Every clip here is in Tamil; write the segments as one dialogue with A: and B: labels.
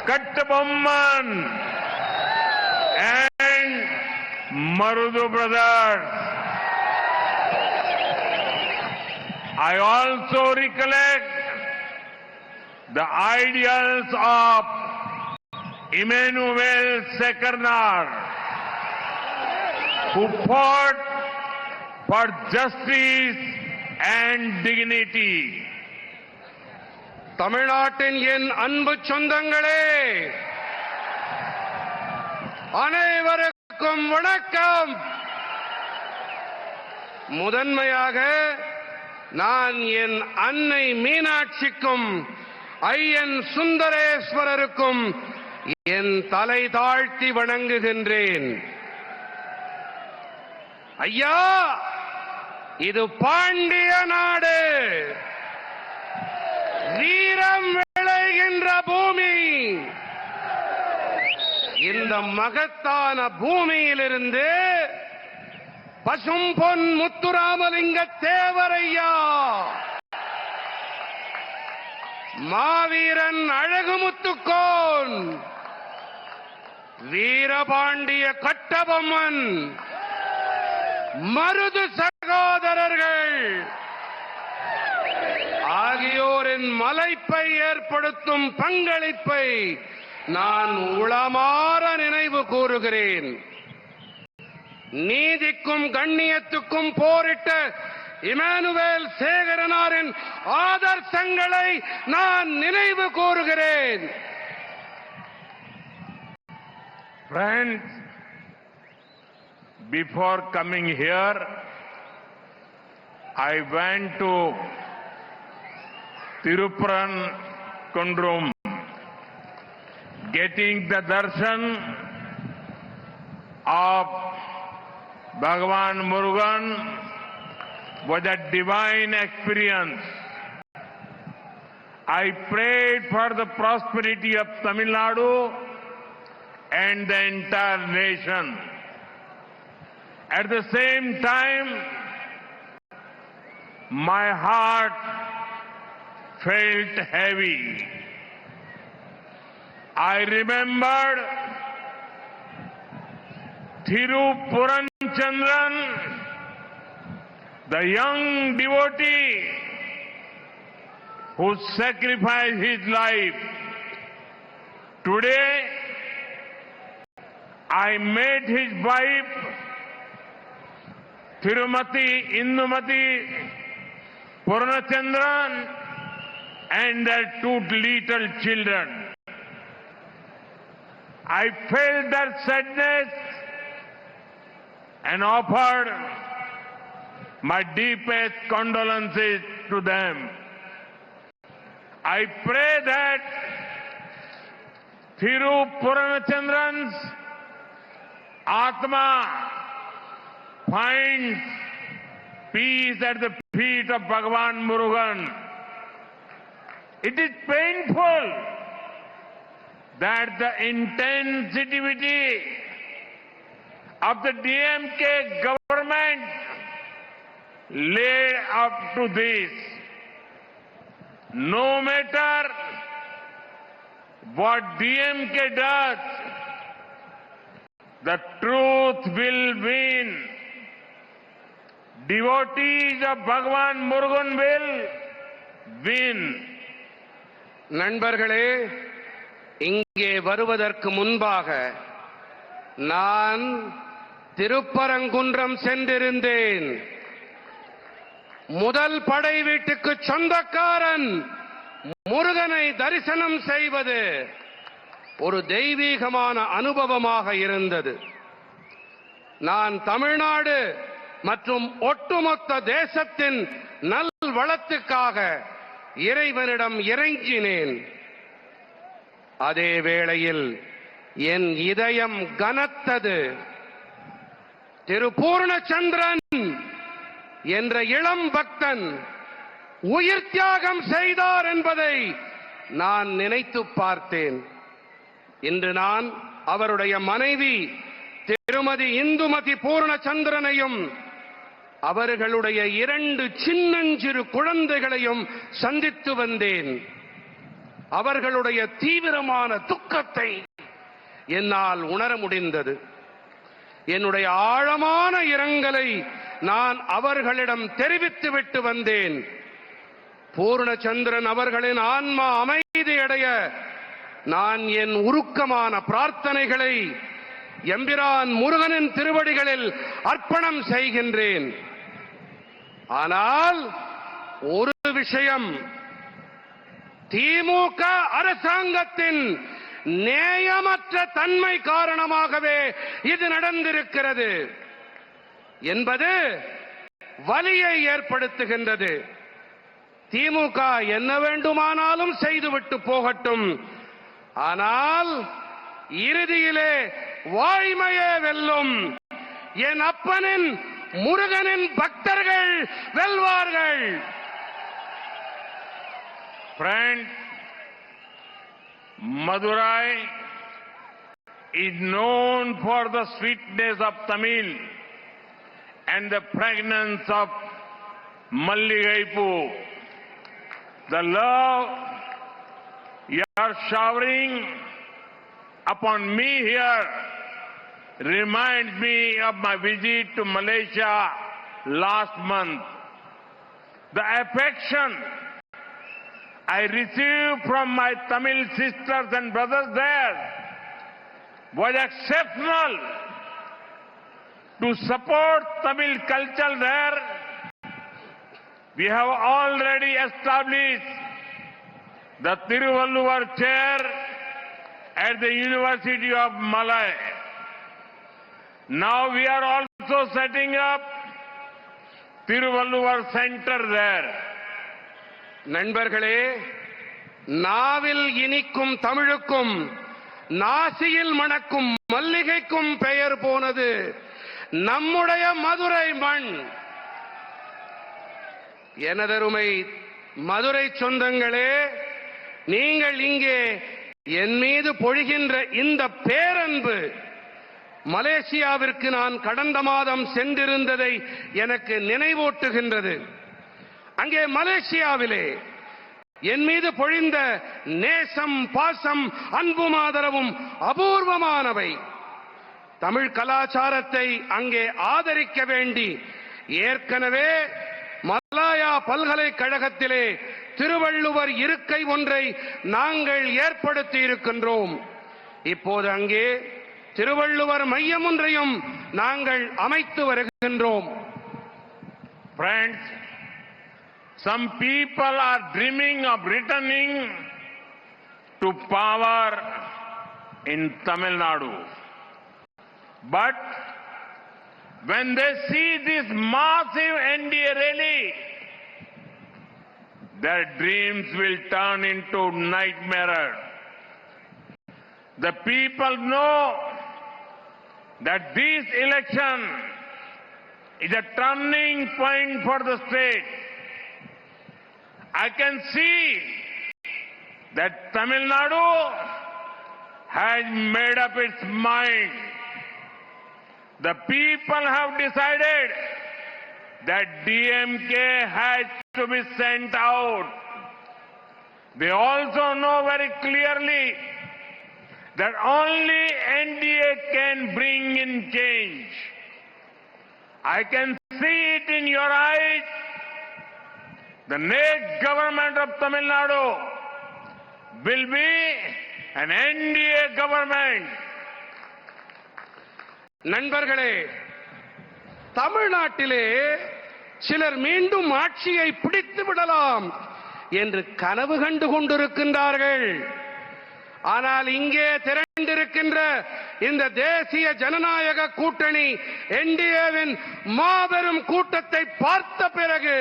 A: Kattabomman and Marudu brothers. I also recollect the ideals of Emmanuel Sekernar, who fought for justice and dignity.
B: தமிழ்நாட்டின் என் அன்பு சொந்தங்களே, அனைவருக்கும் வணக்கம். முதன்மையாக நான் என் அன்னை மீனாட்சிக்கும் ஐயன் சுந்தரேஸ்வரருக்கும் என் தலை தாழ்த்தி வணங்குகின்றேன். ஐயா, இது பாண்டிய நாடு, வீரம் விளைகின்ற பூமி. இந்த மகத்தான பூமியிலிருந்து பசும்பொன் முத்துராமலிங்க தேவரையா, மாவீரன் அழகுமுத்துக்கோன், வீரபாண்டிய கட்டபொம்மன், மருது சகோதரர்கள் ஆகியோரின் மலைப்பை ஏற்படுத்தும் பங்களிப்பை நான் உளமாற நினைவு கூறுகிறேன். நீதிக்கும் கண்ணியத்துக்கும் போரிட்ட இமானுவேல் சேகரனாரின் ஆதர்சங்களை நான் நினைவு கூறுகிறேன்.
A: Friends, before coming here, I went to Tirupurankundrum. Getting the darshan of Bhagavan Murugan was a divine experience. I prayed for the prosperity of Tamil Nadu and the entire nation. At the same time, my heart felt heavy. I remembered Thirupuranachandran, the young devotee who sacrificed his life. Today, I met his wife, Thirumati Indumati Puranachandran, and their two little children. I felt their sadness and offered my deepest condolences to them. I pray that Thirupuranachandran's Atma finds peace at the feet of Bhagavan Murugan. It is painful that the insensitivity of the DMK government led up to this. No matter what DMK does, the truth will win. Devotees of Bhagavan Murugan will win.
B: நண்பர்களே, இங்கே வருவதற்கு முன்பாக நான் திருப்பரங்குன்றம் சென்றிருந்தேன். முதல் படை வீட்டுக்கு சொந்தக்காரன் முருகனை தரிசனம் செய்வது ஒரு தெய்வீகமான அனுபவமாக இருந்தது. நான் தமிழ்நாடு மற்றும் ஒட்டுமொத்த தேசத்தின் நல் வளத்துக்காக இறைவனிடம் இறைஞ்சினேன். அதே வேளையில் என் இதயம் கனத்தது. திருபூர்ணச்சந்திரன் என்ற இளம் பக்தன் உயிர் தியாகம் செய்தார் என்பதை நான் நினைத்து பார்த்தேன். இன்று நான் அவருடைய மனைவி திருமதி இந்துமதி பூர்ணச்சந்திரனையும் அவர்களுடைய 2 சின்னஞ்சிறு குழந்தைகளையும் சந்தித்து வந்தேன். அவர்களுடைய தீவிரமான துக்கத்தை என்னால் உணர முடிந்தது. என்னுடைய ஆழமான இரங்கலை நான் அவர்களிடம் தெரிவித்துவிட்டு வந்தேன். பூர்ணச்சந்திரன் அவர்களின் ஆன்மா அமைதியடைய நான் என் உருக்கமான பிரார்த்தனைகளை எம்பிரான் முருகனின் திருவடிகளில் அர்ப்பணம் செய்கின்றேன். ஆனால் ஒரு விஷயம், திமுக அரசாங்கத்தின் நேயமற்ற தன்மை காரணமாகவே இது நடந்திருக்கிறது என்பது வலியை ஏற்படுத்துகின்றது. திமுக என்ன வேண்டுமானாலும் செய்துவிட்டு போகட்டும், ஆனால் இறுதியிலே வாய்மையே வெல்லும். என் அப்பனின் முருகனின் பக்தர்கள் வெல்வார்கள்.
A: Friends, Madurai is known for the sweetness of Tamil and the fragrance of Malligaipu. The love you are showering upon me here reminds me of my visit to Malaysia last month. The affection I received from my Tamil sisters and brothers there was exceptional. To support Tamil culture there, we have already established the Tiruvalluvar chair at the University of Malay. Now we are also setting up Tiruvalluvar Center there.
B: நண்பர்களே, நாவில் இனிக்கும் தமிழுக்கும் நாசியில் மணக்கும் மல்லிகைக்கும் பெயர் போனது நம்முடைய மதுரை மண். எனதருமை மதுரை சொந்தங்களே, நீங்கள் இங்கே என் மீது பொழிகின்ற இந்த பேரன்பு மலேசியாவிற்கு நான் கடந்த மாதம் சென்றிருந்ததை எனக்கு நினைவூட்டுகின்றது. அங்கே மலேசியாவிலே என் மீது பொழிந்த நேசம், பாசம், அன்பும் ஆதரவும் அபூர்வமானவை. தமிழ் கலாச்சாரத்தை அங்கே ஆதரிக்க வேண்டி ஏற்கனவே மலாயா பல்கலைக்கழகத்திலே திருவள்ளுவர் இருக்கை ஒன்றை நாங்கள் ஏற்படுத்தி இருக்கின்றோம். இப்போது அங்கே திருவள்ளுவர் மையம் ஒன்றையும் நாங்கள் அமைத்து வருகின்றோம்.
A: Friends, some people are dreaming of returning to power in Tamil Nadu. But when they see this massive NDA rally, their dreams will turn into nightmares. The people know that this election is a turning point for the state. I can see that Tamil Nadu has made up its mind. The people have decided that DMK has to be sent out. They also know very clearly that only NDA can bring in change. I can see it in your eyes. The next government of Tamil Nadu will be an NDA government.
B: நண்பர்களே, தமிழ்நாட்டிலே சிலர் மீண்டும் ஆட்சியை பிடித்து விடலாம் என்று கனவு கண்டு கொண்டிருக்கின்றார்கள். ஆனால் இங்கே திரண்டிருக்கின்ற இந்த தேசிய ஜனநாயக கூட்டணி என்டிஏவின் மாபெரும் கூட்டத்தை பார்த்த பிறகு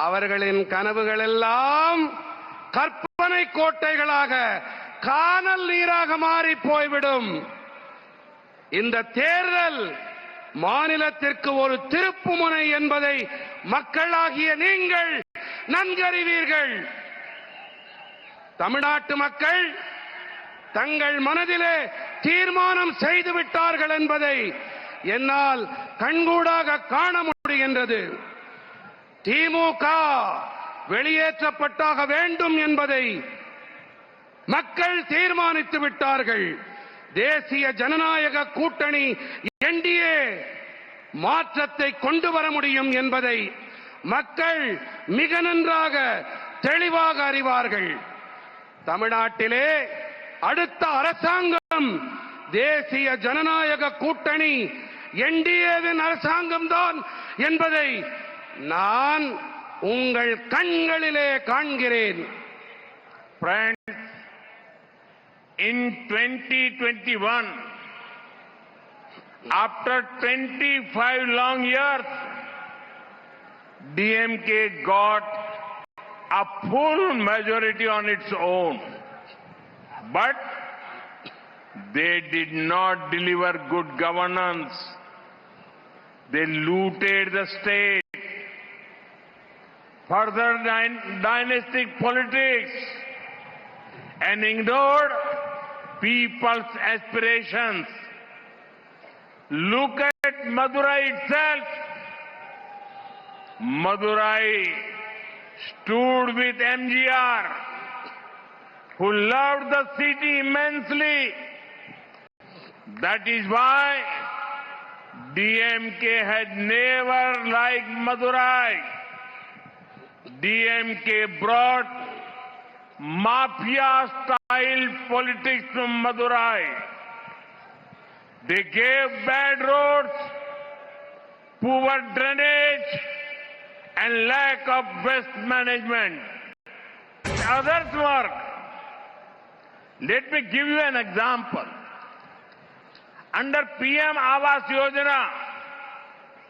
B: அவர்களின் கனவுகள் எல்லாம் கற்பனை கோட்டைகளாக, கானல் நீராக மாறி போய்விடும். இந்த தேர்தல் மாநிலத்திற்கு ஒரு திருப்புமுனை என்பதை மக்களாகிய நீங்கள் நன்கறிவீர்கள். தமிழ்நாட்டு மக்கள் தங்கள் மனதிலே தீர்மானம் செய்துவிட்டார்கள் என்பதை என்னால் கண்கூடாக காண முடிகின்றது. திமுக வெளியேற்றப்பட்டாக வேண்டும் என்பதை மக்கள் தீர்மானித்து விட்டார்கள். தேசிய ஜனநாயக கூட்டணி என்டிஏ மாற்றத்தை கொண்டு வர முடியும் என்பதை மக்கள் மிக நன்றாக தெளிவாக அறிவார்கள். தமிழ்நாட்டிலே அடுத்த அரசாங்கம் தேசிய ஜனநாயக கூட்டணி என்டிஏவின் அரசாங்கம்தான் என்பதை நான் உங்கள் கண்களிலே காண்கிறேன்.
A: Friends, in 2021, after 25 long years, DMK got a full majority on its own. But they did not deliver good governance. They looted the state. Further dynastic politics and ignored people's aspirations. Look at Madurai itself. Madurai stood with MGR, who loved the city immensely. That is why DMK had never liked Madurai. DMK brought mafia-style politics to Madurai. They gave bad roads, poor drainage, and lack of waste management. Others work. Let me give you an example. Under PM Awas Yojana,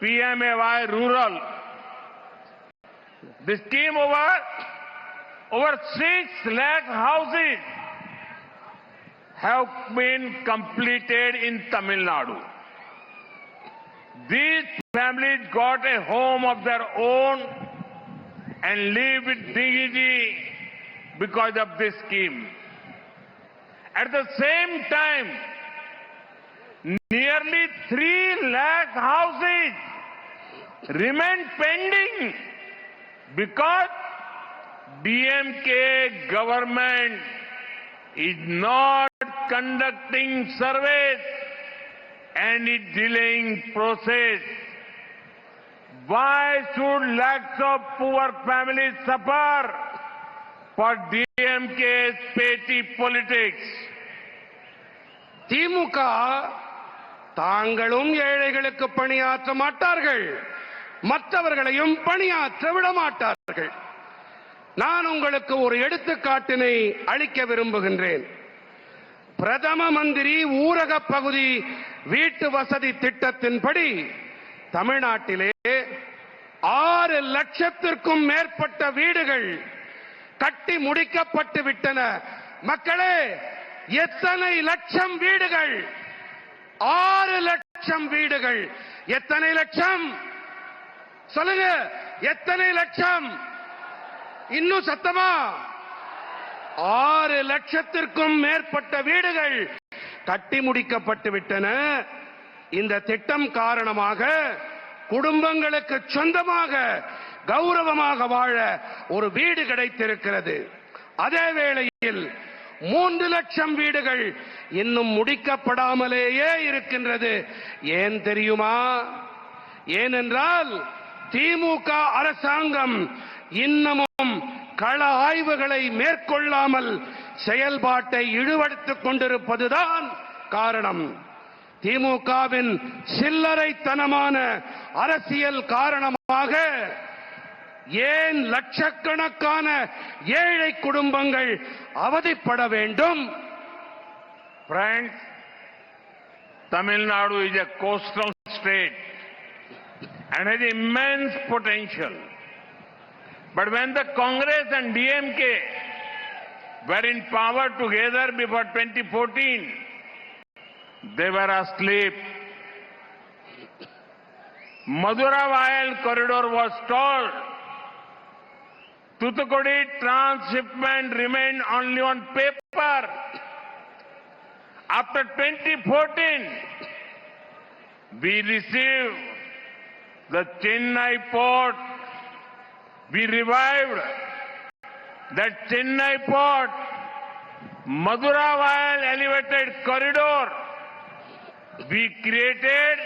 A: PMAY Rural, this came over 6 lakh houses have been completed in Tamil Nadu. These families got a home of their own and live with dignity because of this scheme. At the same time, nearly 3 lakh houses remain pending because DMK government is not conducting surveys and is delaying process. Why should lakhs of poor families suffer for DMK's petty politics? திமுக தாங்களும் ஏழைகளுக்கு பணியாற்ற மாட்டார்கள், மற்றவர்களையும் பணியாற்ற விட மாட்டார்கள். நான் உங்களுக்கு ஒரு எடுத்துக்காட்டினை அளிக்க விரும்புகின்றேன். பிரதம மந்திரி ஊரக பகுதி வீட்டு வசதி திட்டத்தின்படி தமிழ்நாட்டிலே 6 லட்சத்திற்கும் மேற்பட்ட வீடுகள் கட்டி முடிக்கப்பட்டு விட்டன. மக்களே, எத்தனை லட்சம் வீடுகள்? 6 லட்சம் வீடுகள். எத்தனை லட்சம் சொல்லுங்க? எத்தனை லட்சம்? இன்னும் சத்தமா? 6 லட்சத்திற்கும் மேற்பட்ட வீடுகள் கட்டி முடிக்கப்பட்டு விட்டன. இந்த திட்டம் காரணமாக குடும்பங்களுக்கு சொந்தமாக கௌரவமாக வாழ ஒரு வீடு கிடைத்திருக்கிறது. அதே வேளையில் 3 லட்சம் வீடுகள் இன்னும் முடிக்கப்படாமலேயே இருக்கின்றது. ஏன் தெரியுமா? ஏனென்றால் திமுக அரசாங்கம் இன்னமும் கள ஆய்வுகளை மேற்கொள்ளாமல் செயல்பாட்டை இழுவெடுத்துக் கொண்டிருப்பதுதான் காரணம். திமுகவின் சில்லறைத்தனமான அரசியல் காரணமாக ஏன் லட்சக்கணக்கான ஏழை குடும்பங்கள் அவதிப்பட வேண்டும்? Friends, Tamil Nadu is a coastal state and has immense potential. But when the Congress and DMK were in power together before 2014, they were asleep. Madura-Vayal corridor was stalled. Thoothukudi transshipment remained only on paper. After 2014, we received the Chennai port. We revived that Chennai port Madura-Vayal elevated corridor. We created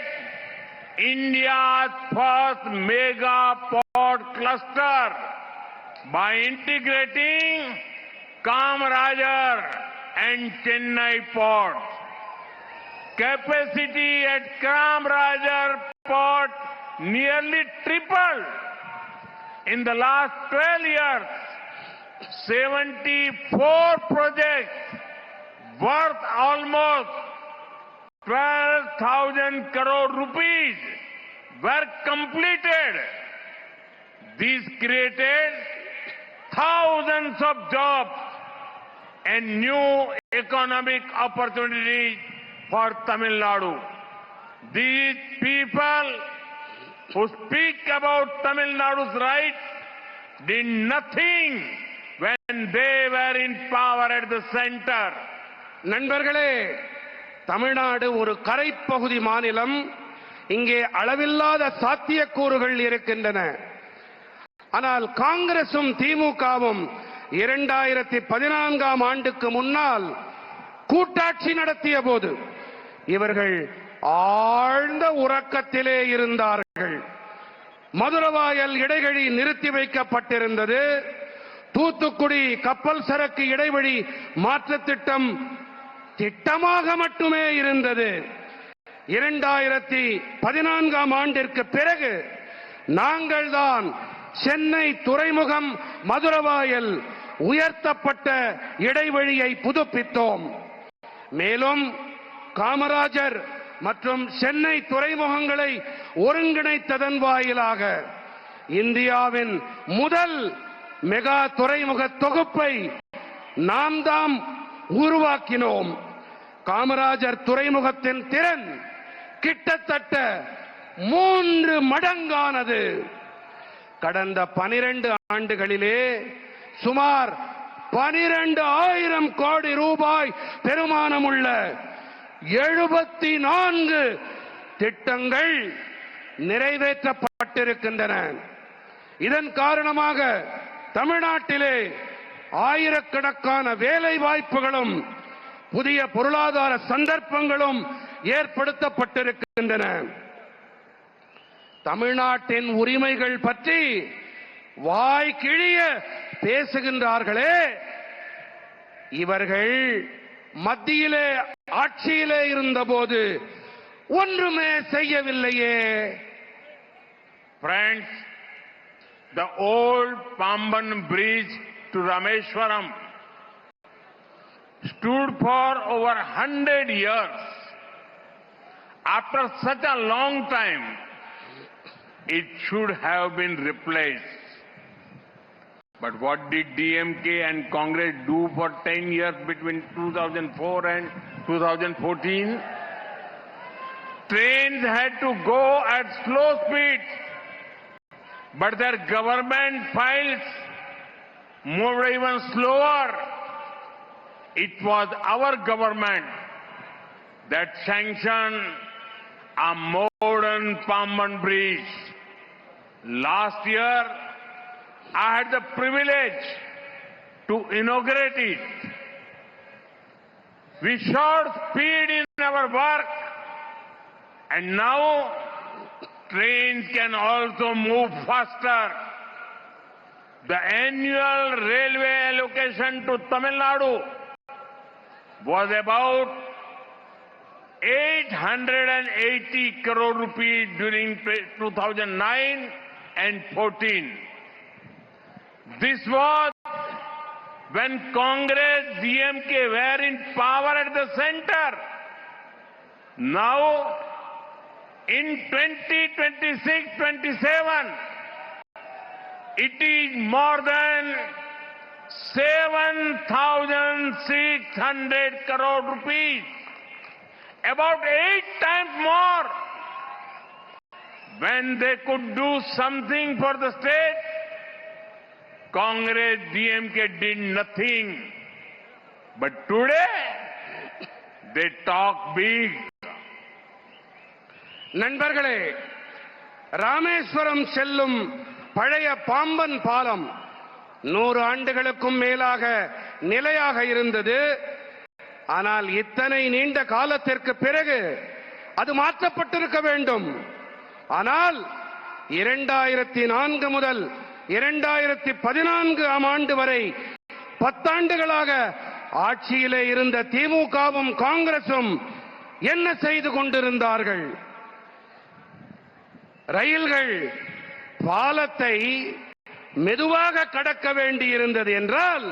A: India's first mega port cluster by integrating Kamarajar and Chennai ports. Capacity at Kamarajar port nearly tripled. In the last 12 years, 74 projects worth almost 12,000 crore rupees were completed. These created thousands of jobs and new economic opportunities for Tamil Nadu. These people who speak about Tamil Nadu's rights did nothing when they were in power at the center.
B: நண்பர்களே, தமிழ்நாடு ஒரு கரைப்பகுதி மாநிலம். இங்கே அளவில்லாத சாத்தியக்கூறுகள் இருக்கின்றன. ஆனால் காங்கிரசும் திமுகவும் 2014ஆம் ஆண்டுக்கு முன்னால் கூட்டாட்சி நடத்திய போது இவர்கள் ஆழ்ந்த உறக்கத்திலே இருந்தார்கள். மதுரவாயல் இடைவழி நிறுத்தி வைக்கப்பட்டிருந்தது. தூத்துக்குடி கப்பல் சரக்கு இடைவழி மாற்று திட்டம் திட்டமாக மட்டுமே இருந்தது. 2014ஆம் ஆண்டிற்கு பிறகு நாங்கள்தான் சென்னை துறைமுகம் மதுரவாயல் உயர்த்தப்பட்ட இடைவழியை புதுப்பித்தோம். மேலும் காமராஜர் மற்றும் சென்னை துறைமுகங்களை ஒருங்கிணைத்ததன் வாயிலாக இந்தியாவின் முதல் மெகா துறைமுக தொகுப்பை நாம் தாம் உருவாக்கினோம். காமராஜர் துறைமுகத்தின் திறன் கிட்டத்தட்ட 3 மடங்கானது. கடந்த 12 ஆண்டுகளிலே சுமார் 12,000 கோடி ரூபாய் பெறுமானமுள்ள 74 திட்டங்கள் நிறைவேற்றப்பட்டிருக்கின்றன. இதன் காரணமாக தமிழ்நாட்டிலே ஆயிரக்கணக்கான வேலை வாய்ப்புகளும் புதிய பொருளாதார சந்தர்ப்பங்களும் ஏற்படுத்தப்பட்டிருக்கின்றன. தமிழ்நாட்டின் உரிமைகள் பற்றி வாய் கிழிய பேசுகின்றார்களே, இவர்கள் மத்தியிலே ஆட்சியிலே இருந்தபோது ஒன்றுமே செய்யவில்லையே.
A: Friends, the old Pamban bridge to Rameshwaram stood for over 100 years. After such a long time, it should have been replaced. But what did DMK and Congress do for 10 years between 2004 and 2014? Trains had to go at slow speed, but their government files moved even slower. It was our government that sanctioned a modern Pamban bridge. Last year, I had the privilege to inaugurate it. We showed speed in our work, and now trains can also move faster. The annual railway allocation to Tamil Nadu was about 880 crore rupees during 2009 and 14. This was when Congress, DMK were in power at the center. Now, in 2026-27, it is more than 7,600 crore rupees, about 8 times more. When they could do something for the state, Congress, DMK did nothing. But today, they talk big.
B: நண்பர்களே, ராமேஸ்வரம் செல்லும் பழைய பாம்பன் பாலம் 100 ஆண்டுகளுக்கும் மேலாக நிலையாக இருந்தது. ஆனால் இத்தனை நீண்ட காலத்திற்கு பிறகு அது மாற்றப்பட்டிருக்க வேண்டும். ஆனால் 2004 முதல் 2014 ஆண்டு வரை 10 ஆண்டுகளாக ஆட்சியிலே இருந்த திமுகவும் காங்கிரசும் என்ன செய்து கொண்டிருந்தார்கள்? ரயில்கள் பாலத்தை மெதுவாக கடக்க வேண்டியிருந்தது என்றால்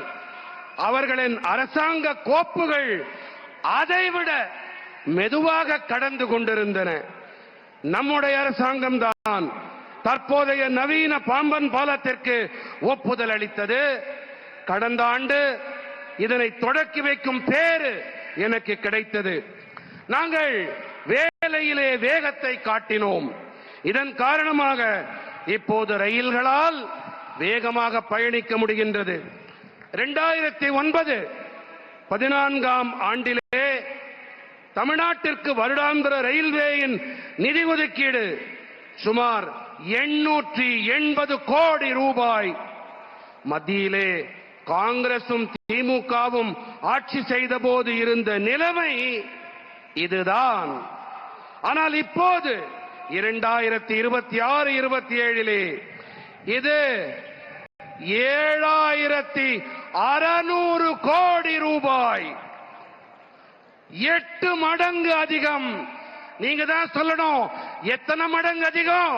B: அவர்களின் அரசாங்க கோப்புகள் அதைவிட மெதுவாக கடந்து கொண்டிருந்தன. நம்முடைய அரசாங்கம் தான் தற்போதைய நவீன பாம்பன் பாலத்திற்கு ஒப்புதல் அளித்தது. கடந்த ஆண்டு இதனை தொடக்கி வைக்கும் பேறு எனக்கு கிடைத்தது. நாங்கள் வேலையிலே வேகத்தை காட்டினோம். இதன் காரணமாக இப்போது ரயில்களால் வேகமாக பயணிக்க முடிகின்றது. 2009-14 ஆண்டிலே தமிழ்நாட்டிற்கு வருடாந்திர ரயில்வேயின் நிதி ஒதுக்கீடு சுமார் 880 கோடி ரூபாய். மத்தியிலே காங்கிரசும் திமுகவும் ஆட்சி செய்த போது இருந்த நிலைமை இதுதான். ஆனால் இப்போது 2026-27 இது 7600 கோடி ரூபாய், 8 மடங்கு அதிகம். நீங்க தான் சொல்லணும், எத்தனை மடங்கு அதிகம்?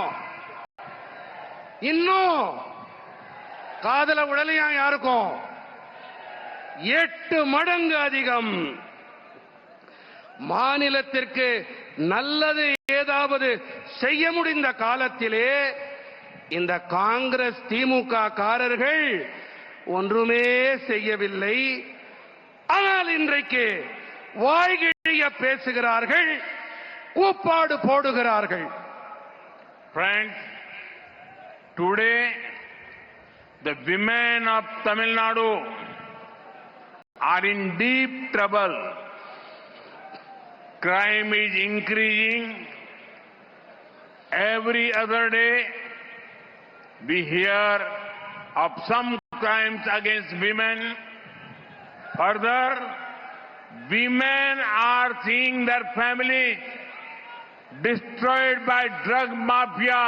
B: இன்னும் காதல உடலையா யாருக்கும்? 8 மடங்கு அதிகம். மாநிலத்திற்கு நல்லது ஏதாவது செய்ய முடிந்த காலத்திலே இந்த காங்கிரஸ் திமுக காரர்கள் ஒன்றுமே செய்யவில்லை. ஆனால் இன்றைக்கு வாய்கிழிய பேசுகிறார்கள், கூப்பாடு போடுகிறார்கள்.
A: Friends, today the women of Tamil Nadu are in deep trouble. Crime is increasing. Every other day we hear of some crimes against women. Further, women are seeing their families destroyed by drug mafia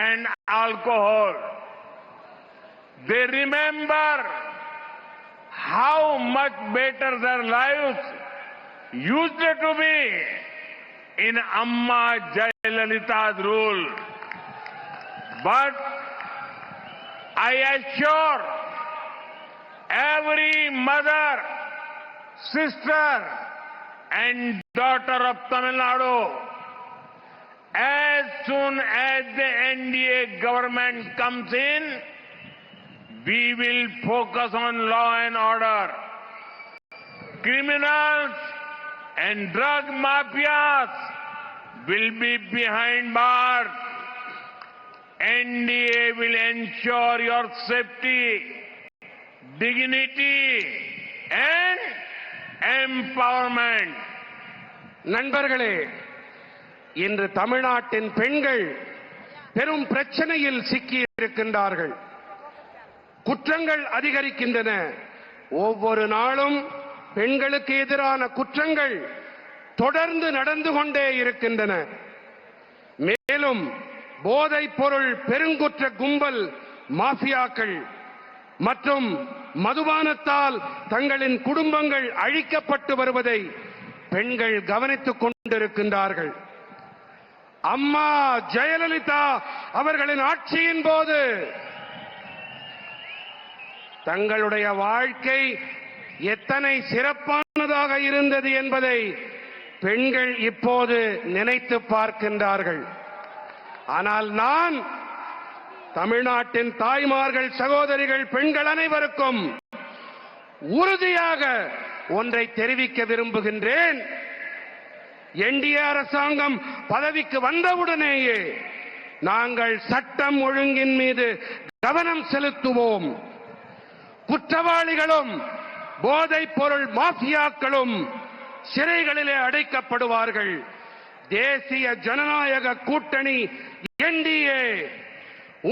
A: and alcohol. They remember how much better their lives used to be in Amma Jayalalitha's rule. But I assure every mother, sister and daughter of Tamil Nadu, as soon as the NDA government comes in, we will focus on law and order. Criminals and drug mafias will be behind bars. NDA will ensure your safety, dignity and empowerment.
B: நண்பர்களே, இன்று தமிழ்நாட்டின் பெண்கள் பெரும் பிரச்சனையில் சிக்கி இருக்கின்றார்கள். குற்றங்கள் அதிகரிக்கின்றன. ஒவ்வொரு நாளும் பெண்களுக்கு எதிரான குற்றங்கள் தொடர்ந்து நடந்து கொண்டே இருக்கின்றன. மேலும் போதைப் பொருள் பெருங்குற்ற கும்பல், மாஃபியாக்கள் மற்றும் மதுபானத்தால் தங்களின் குடும்பங்கள் அழிக்கப்பட்டு வருவதை பெண்கள் கவனித்துக் கொண்டிருக்கின்றார்கள். அம்மா ஜெயலலிதா அவர்களின் ஆட்சியின் போது தங்களுடைய வாழ்க்கை எத்தனை சிறப்பானதாக இருந்தது என்பதை பெண்கள் இப்போது நினைத்து பார்க்கின்றார்கள். ஆனால் நான் தமிழ்நாட்டின் தாய்மார்கள், சகோதரிகள், பெண்கள் அனைவருக்கும் உறுதியாக ஒன்றை தெரிவிக்க விரும்புகின்றேன். என்டிஏ அரசாங்கம் பதவிக்கு வந்தவுடனேயே நாங்கள் சட்டம் ஒழுங்கின் மீது கவனம் செலுத்துவோம். குற்றவாளிகளும் போதைப் பொருள் மாஃபியாக்களும் சிறைகளிலே அடைக்கப்படுவார்கள். தேசிய ஜனநாயக கூட்டணி என்டிஏ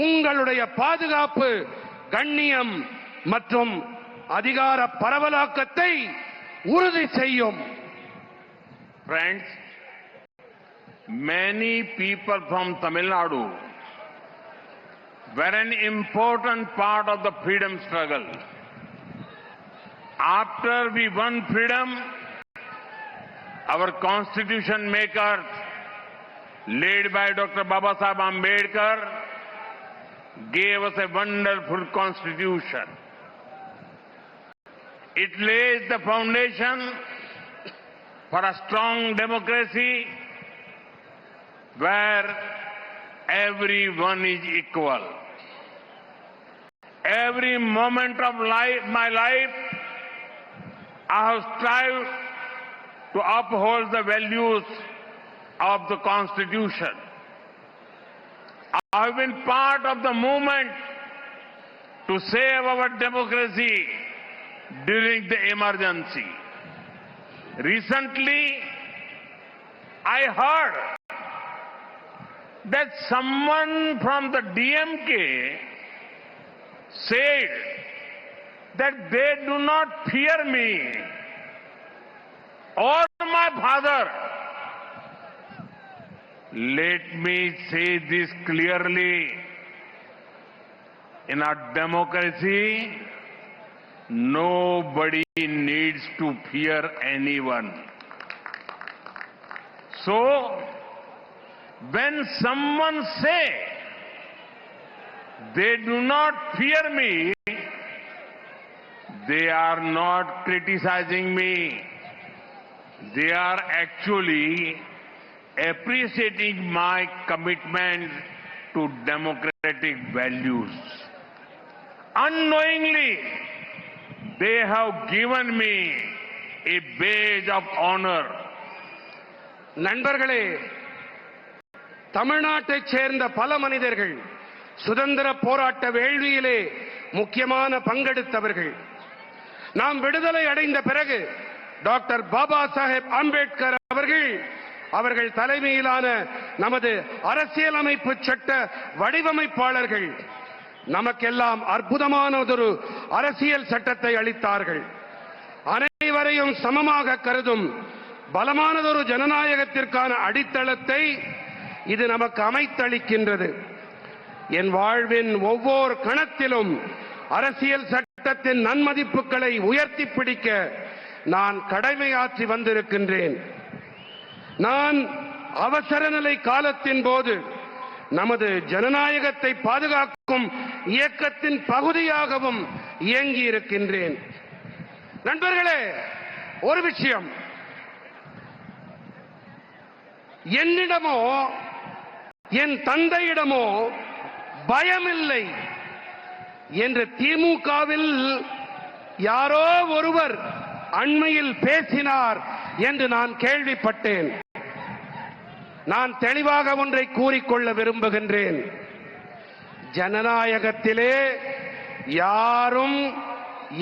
B: உங்களுடைய பாதுகாப்பு, கண்ணியம் மற்றும் அதிகார பரவலாக்கத்தை உறுதி செய்யும்.
A: Friends, many people from Tamil Nadu were an important part of the freedom struggle. After we won freedom, our constitution makers, led by Dr. Babasaheb Ambedkar, gave us a wonderful constitution. It lays the foundation for a strong democracy where everyone is equal. Every moment of my life, I have strived to uphold the values of the Constitution. I have been part of the movement to save our democracy during the emergency. Recently, I heard that someone from the DMK said that they do not fear me or my father. Let me say this clearly. In our democracy, nobody needs to fear anyone. So, when someone say they do not fear me, they are not criticizing me. They are actually appreciating my commitment to democratic values. Unknowingly, they have given me a badge of honor.
B: நண்பர்களே, தமிழ்நாட்டைச் சேர்ந்த பல மனிதர்கள் சுதந்திர போராட்ட வேள்வியிலே முக்கியமான பங்கெடுத்தவர்கள். நாம் விடுதலை அடைந்த பிறகு டாக்டர் பாபா சாஹேப் அம்பேத்கர் அவர்கள் தலைமையிலான நமது அரசியலமைப்பு சட்ட வடிவமைப்பாளர்கள் நமக்கெல்லாம் அற்புதமானதொரு அரசியல் சட்டத்தை அளித்தார்கள். அனைவரையும் சமமாக கருதும் பலமானதொரு ஜனநாயகத்திற்கான அடித்தளத்தை இது நமக்கு அமைத்தளிக்கின்றது. என் வாழ்வின் ஒவ்வொரு கணத்திலும் அரசியல் சட்டத்தின் நன்மதிப்புகளை உயர்த்தி பிடிக்க நான் கடமையாற்றி வந்திருக்கின்றேன். நான் அவசர நிலை காலத்தின் போது நமது ஜனநாயகத்தை பாதுகாக்கும் இயக்கத்தின் பகுதியாகவும் இயங்கி இருக்கின்றேன். நண்பர்களே, ஒரு விஷயம், என்னிடமோ என் தந்தையிடமோ பயமில்லை என்று திமுகவில் யாரோ ஒருவர் அண்மையில் பேசினார் என்று நான் கேள்விப்பட்டேன். நான் தெளிவாக ஒன்றை கூறிக்கொள்ள விரும்புகின்றேன். ஜனநாயகத்திலே யாரும்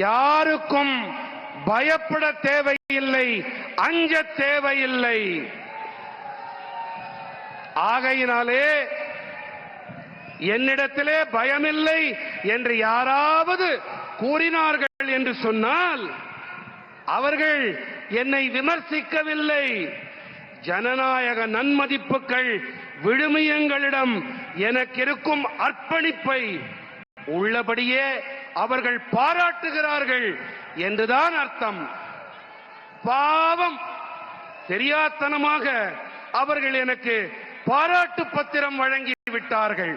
B: யாருக்கும் பயப்பட தேவையில்லை, அஞ்ச தேவையில்லை. ஆகையினாலே என்னிடத்திலே பயமில்லை என்று யாராவது கூறினார்கள் என்று சொன்னால் அவர்கள் என்னை விமர்சிக்கவில்லை. ஜனநாயக நன்மதிப்புகள் விழுமியங்களிடம் எனக்கு இருக்கும் அர்ப்பணிப்பை உள்ளபடியே அவர்கள் பாராட்டுகிறார்கள் என்றுதான் அர்த்தம். பாவம், தெரியாத்தனமாக அவர்கள் எனக்கு பாராட்டு பத்திரம் வழங்கி விட்டார்கள்.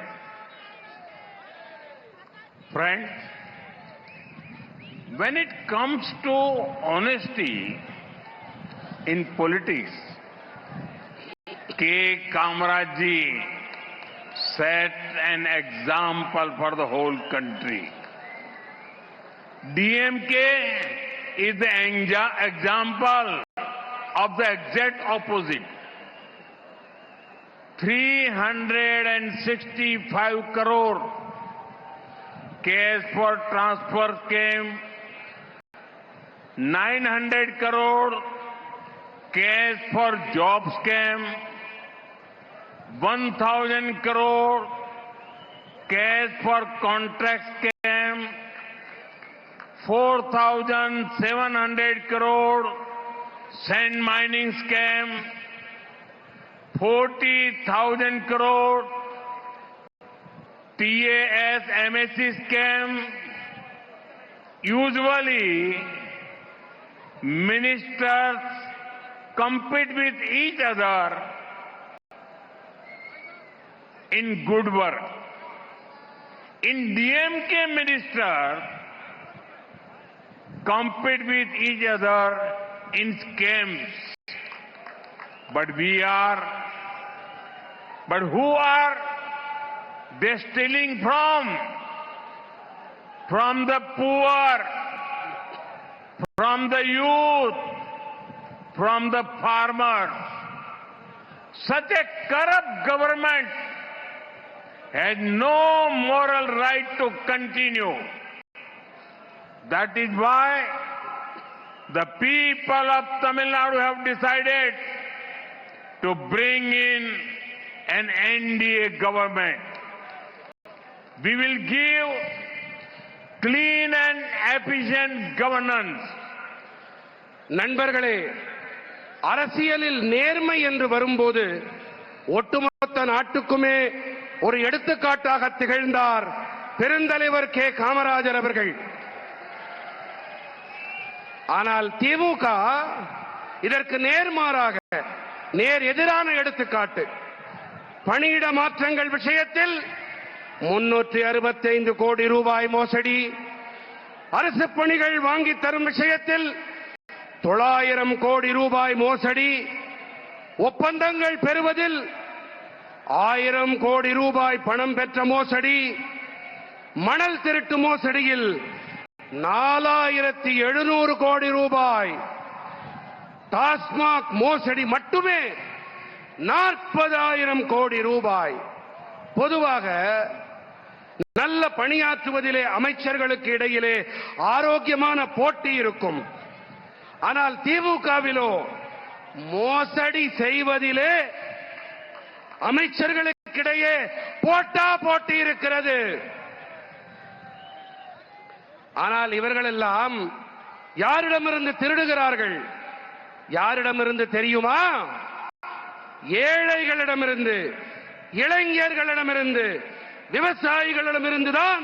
A: Friends, when it comes to honesty in politics, K. Kamaraj ji set an example for the whole country. DMK is the example of the exact opposite. 365 crore cash for transfer came, 900 crore cash for jobs came, 1,000 crore cash for contracts came, 4,700 crore sand mining scam, 40,000 crore TAS MSc scam. Usually, ministers compete with each other in good work. In DMK, ministers compete with each other in scams. But who are they stealing from? From the poor, from the youth, from the farmers. Such a corrupt government has no moral right to continue. That is why the people of Tamil Nadu have decided to bring in an NDA government. We will give clean and efficient governance.
B: நண்பர்களே, அரசியலில் நேர்மை என்று வரும்போது ஒட்டுமொத்த நாட்டுக்குமே ஒரு எடுத்துக்காட்டாக திகழ்ந்தார் பெருந்தலைவர் கே காமராஜர் அவர்கள். ஆனால் திமுக இதற்கு நேர்மாறாக நேர் எதிரான எடுத்துக்காட்டு. பணியிட மாற்றங்கள் விஷயத்தில் 365 கோடி ரூபாய் மோசடி, அரசு பணிகள் வாங்கி தரும் விஷயத்தில் 900 கோடி ரூபாய் மோசடி, ஒப்பந்தங்கள் பெறுவதில் 1000 கோடி ரூபாய் பணம் பெற்ற மோசடி, மணல் திருட்டு மோசடியில் 4700 கோடி ரூபாய், டாஸ்மாக் மோசடி மட்டுமே 40,000 கோடி ரூபாய். பொதுவாக நல்ல பணியாற்றுவதிலே அமைச்சர்களுக்கு இடையிலே ஆரோக்கியமான போட்டி இருக்கும். ஆனால் திமுகவிலோ மோசடி செய்வதிலே அமைச்சர்களுக்கிடையே போட்டி இருக்கிறது. ஆனால் இவர்கள் எல்லாம் யாரிடமிருந்து திருடுகிறார்கள்? யாரிடமிருந்து தெரியுமா? ஏழைகளிடமிருந்து, இளைஞர்களிடமிருந்து, விவசாயிகளிடமிருந்துதான்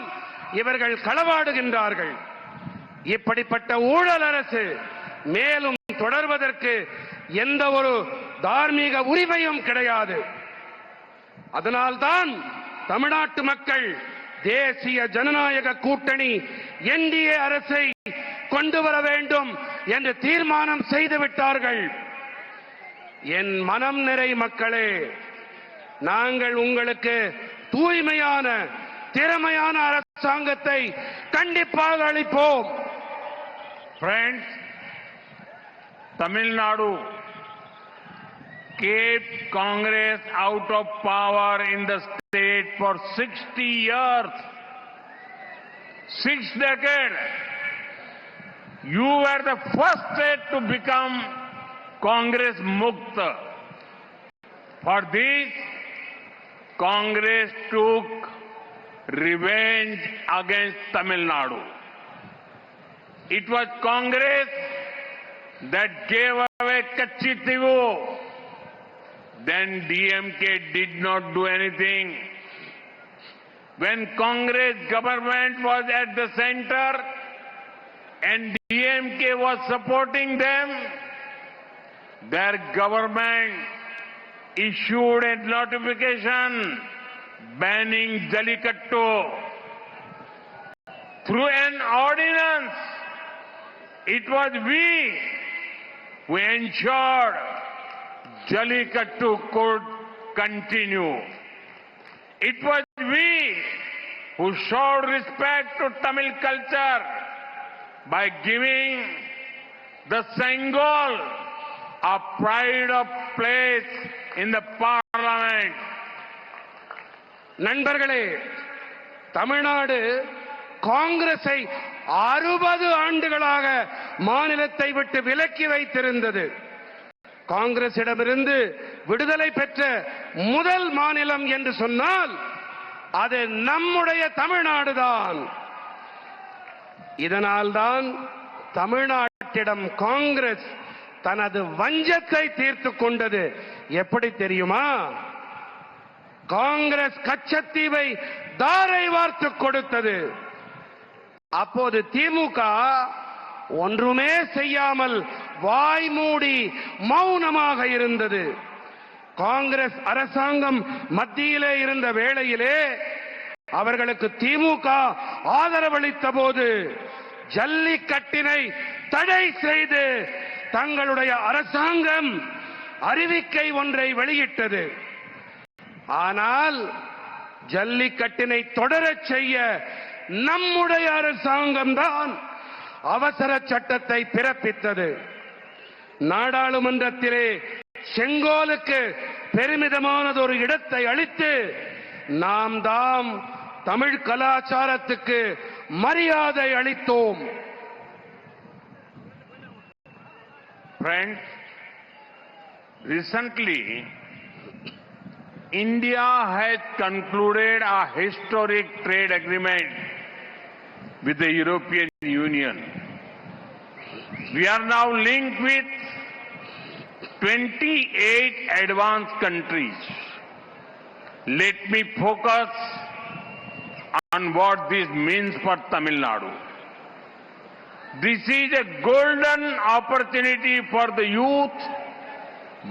B: இவர்கள் களவாடுகின்றார்கள். இப்படிப்பட்ட ஊழல் அரசு மேலும் தொடர்வதற்கு எந்த ஒரு தார்மீக உரிமையும் கிடையாது. அதனால்தான் தமிழ்நாட்டு மக்கள் தேசிய ஜனநாயக கூட்டணி என்டிஏ அரசை கொண்டு வர வேண்டும் என்று தீர்மானம் செய்துவிட்டார்கள். என் மனம் நிறை மக்களே, நாங்கள் உங்களுக்கு தூய்மையான திறமையான அரசாங்கத்தை கண்டிப்பாக அளிப்போம்.
A: Friends, Tamil Nadu kept Congress out of power in the state for 60 years. 6 decades. You were the first state to become Congress Mukta. For this, Congress took revenge against Tamil Nadu. It was Congress that gave away Kachitivu. Then DMK did not do anything. When Congress government was at the center and DMK was supporting them, their government issued a notification banning Jallikattu. Through an ordinance, it was we who ensured Jallikattu could continue. It was we who showed respect to Tamil culture by giving the Sengol a pride of place in the parliament. நண்பர்களே, தமிழ்நாடு காங்கிரஸை 60 ஆண்டுகளாக மாநிலத்தை விட்டு விலக்கி வைத்திருந்தது. காங்கிரசிடமிருந்து விடுதலை பெற்ற முதல் மாநிலம் என்று சொன்னால் அது நம்முடைய தமிழ்நாடுதான்.
B: இதனால்தான் தமிழ்நாட்டிடம் காங்கிரஸ் தனது வஞ்சத்தை தீர்த்துக் கொண்டது. எப்படி தெரியுமா? காங்கிரஸ் கச்சத்தீவை தாரை வார்த்து கொடுத்தது. அப்போது திமுக ஒன்றுமே செய்யாமல் வாய் மூடி மௌனமாக இருந்தது. காங்கிரஸ் அரசாங்கம் மத்தியிலே இருந்த வேளையிலே அவர்களுக்கு திமுக ஆதரவளித்த போது ஜல்லிக்கட்டினை தடை செய்து தங்களுடைய அரசாங்கம் அறிவிக்கை ஒன்றை வெளியிட்டது. ஆனால் ஜல்லிக்கட்டினை தொடரச் செய்ய நம்முடைய அரசாங்கம் தான் அவசர சட்டத்தை பிறப்பித்தது. நாடாளுமன்றத்திலே செங்கோலுக்கு பெருமிதமானதொரு இடத்தை அளித்து நாம் தாம் தமிழ் கலாச்சாரத்துக்கு மரியாதை அளித்தோம்.
A: Friends, recently India has concluded a historic trade agreement with the European Union. We are now linked with 28 advanced countries. Let me focus on what this means for Tamil Nadu. This is a golden opportunity for the youth,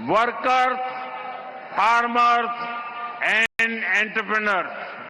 A: workers, farmers and entrepreneurs.